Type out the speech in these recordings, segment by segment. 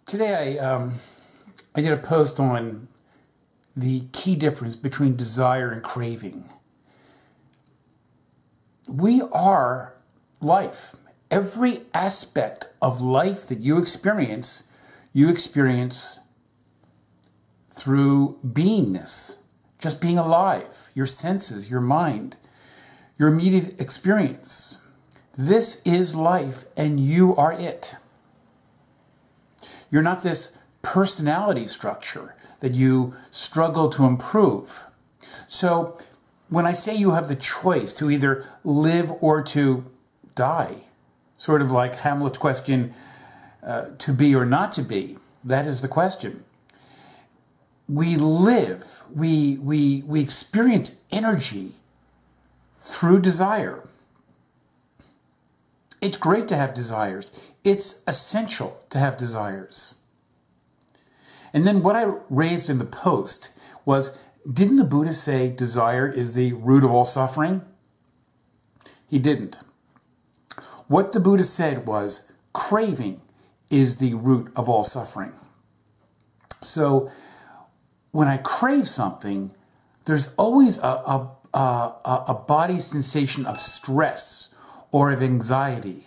Today I did a post on the key difference between desire and craving. We are life. Every aspect of life that you experience through beingness, just being alive, your senses, your mind, your immediate experience. This is life and you are it. You're not this personality structure that you struggle to improve. So when I say you have the choice to either live or to die, sort of like Hamlet's question, to be or not to be, that is the question. We live, we experience energy through desire. It's great to have desires. It's essential to have desires. And then what I raised in the post was, didn't the Buddha say desire is the root of all suffering? He didn't. What the Buddha said was, craving is the root of all suffering. So when I crave something, there's always a body sensation of stress or of anxiety.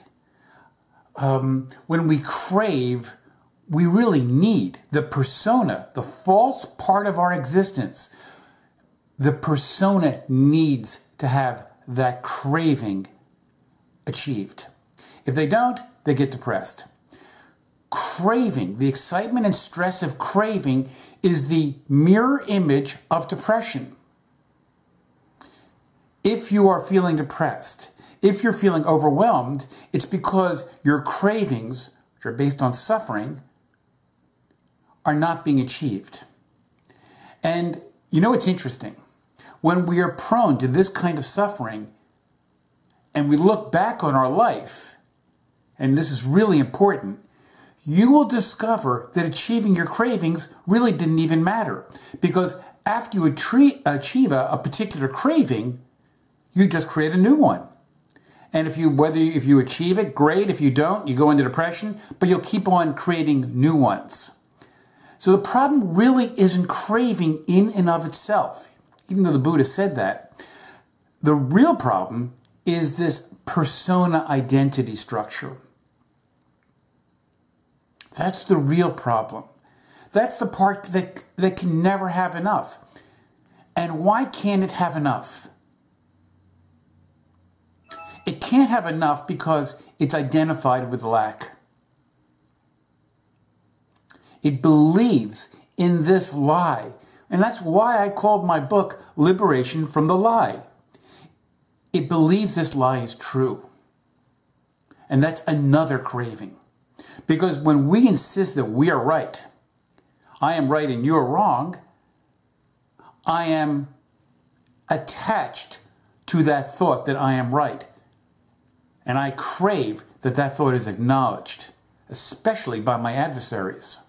When we crave, we really need the persona, the false part of our existence. The persona needs to have that craving achieved. If they don't, they get depressed. Craving, the excitement and stress of craving, is the mirror image of depression. If you are feeling depressed, if you're feeling overwhelmed, it's because your cravings, which are based on suffering, are not being achieved. And you know, it's interesting. When we are prone to this kind of suffering, and we look back on our life, and this is really important, you will discover that achieving your cravings really didn't even matter. Because after you achieve a particular craving, you just create a new one. And if you achieve it, great. If you don't, you go into depression, but you'll keep on creating new ones. So the problem really isn't craving in and of itself, even though the Buddha said that. The real problem is this persona identity structure. That's the real problem. That's the part that can never have enough. And why can't it have enough? It can't have enough because it's identified with lack. It believes in this lie. And that's why I called my book Liberation from the Lie. It believes this lie is true. And that's another craving. Because when we insist that we are right, I am right and you are wrong, I am attached to that thought that I am right. And I crave that that thought is acknowledged, especially by my adversaries.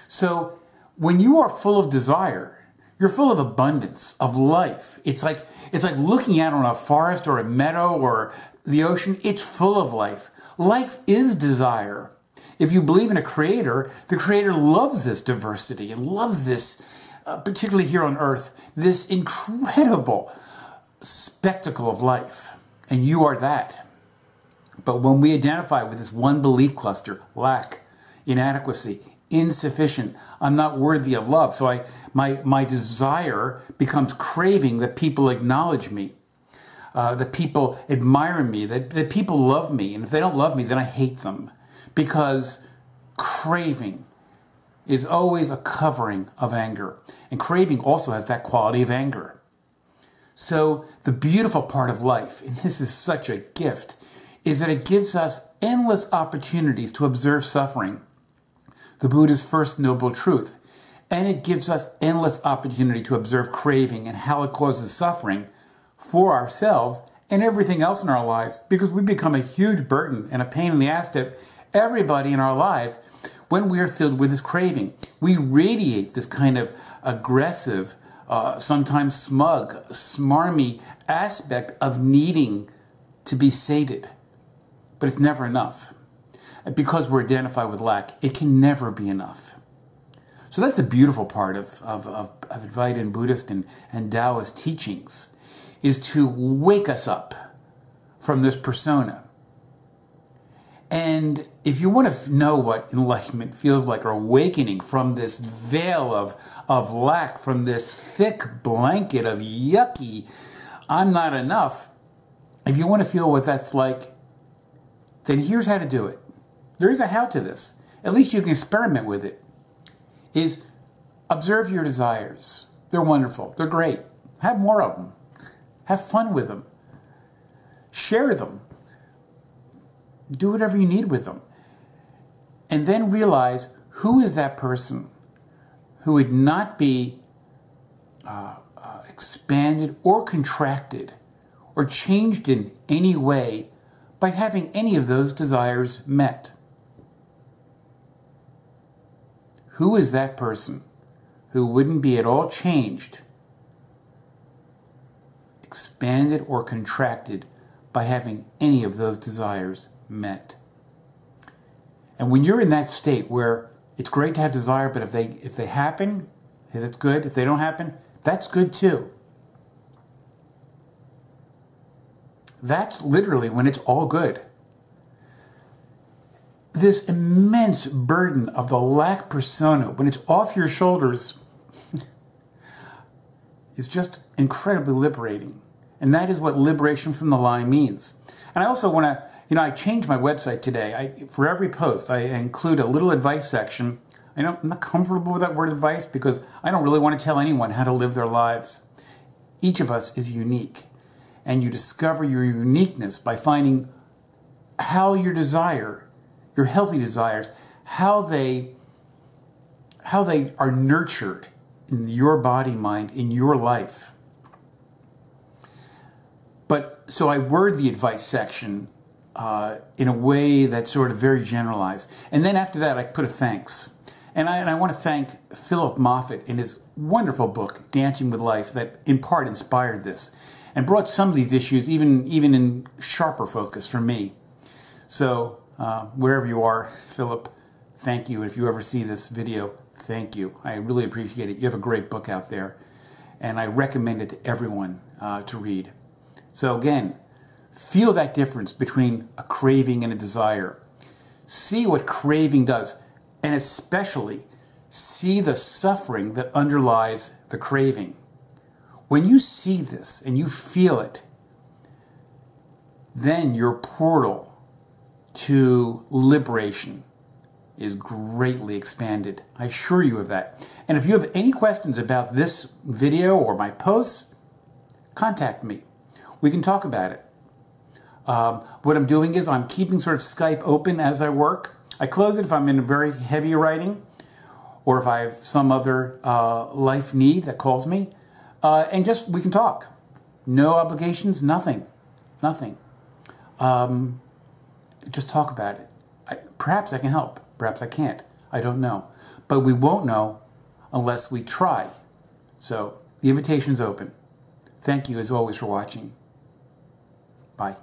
So when you are full of desire, you're full of abundance, of life. It's like looking out on a forest or a meadow or the ocean. It's full of life. Life is desire. If you believe in a creator, the creator loves this diversity and loves this, particularly here on earth, this incredible spectacle of life. And you are that. But when we identify with this one belief cluster, lack, inadequacy, insufficient, I'm not worthy of love, so my desire becomes craving that people acknowledge me, that people admire me, that people love me. And if they don't love me, then I hate them. Because craving is always a covering of anger. And craving also has that quality of anger. So the beautiful part of life, and this is such a gift, is that it gives us endless opportunities to observe suffering, the Buddha's first noble truth. And it gives us endless opportunity to observe craving and how it causes suffering for ourselves and everything else in our lives, because we become a huge burden and a pain in the ass to everybody in our lives when we are filled with this craving. We radiate this kind of aggressive, sometimes smug, smarmy aspect of needing to be sated. But it's never enough. because we're identified with lack, it can never be enough. So that's a beautiful part of Advaita Buddhist and Taoist teachings, is to wake us up from this persona. And if you want to know what enlightenment feels like, or awakening from this veil of lack, from this thick blanket of yucky, I'm not enough, if you want to feel what that's like, then here's how to do it. There is a how to this. At least you can experiment with it. Is observe your desires. They're wonderful. They're great. Have more of them. Have fun with them. Share them. Do whatever you need with them. And then realize, who is that person who would not be expanded or contracted or changed in any way by having any of those desires met? Who is that person who wouldn't be at all changed, expanded or contracted by having any of those desires met? And when you're in that state where it's great to have desire, but if they happen, that's good. If they don't happen, that's good too. That's literally when it's all good. This immense burden of the lack persona, when it's off your shoulders, is just incredibly liberating. And that is what liberation from the lie means. And I also want to, I changed my website today. For every post, I include a little advice section. I'm not comfortable with that word advice because I don't really want to tell anyone how to live their lives. Each of us is unique. And you discover your uniqueness by finding how your desire, your healthy desires, how they are nurtured in your body, mind, in your life. But so I word the advice section in a way that's sort of very generalized. And then after that, I put a thanks. And I want to thank Philip Moffat in his wonderful book, Dancing with Life, that in part inspired this and brought some of these issues even in sharper focus for me. So wherever you are, Philip, thank you. If you ever see this video, thank you. I really appreciate it. You have a great book out there, and I recommend it to everyone to read. So again, feel that difference between a craving and a desire. See what craving does, and especially see the suffering that underlies the craving. When you see this and you feel it, then your portal to liberation is greatly expanded. I assure you of that. And if you have any questions about this video or my posts, contact me. We can talk about it. What I'm doing is I'm keeping sort of Skype open as I work. I close it if I'm in a very heavy writing or if I have some other life need that calls me. And just, we can talk. No obligations, nothing. Nothing. Just talk about it. Perhaps I can help. Perhaps I can't. I don't know. But we won't know unless we try. So the invitation's open. Thank you as always for watching. Bye.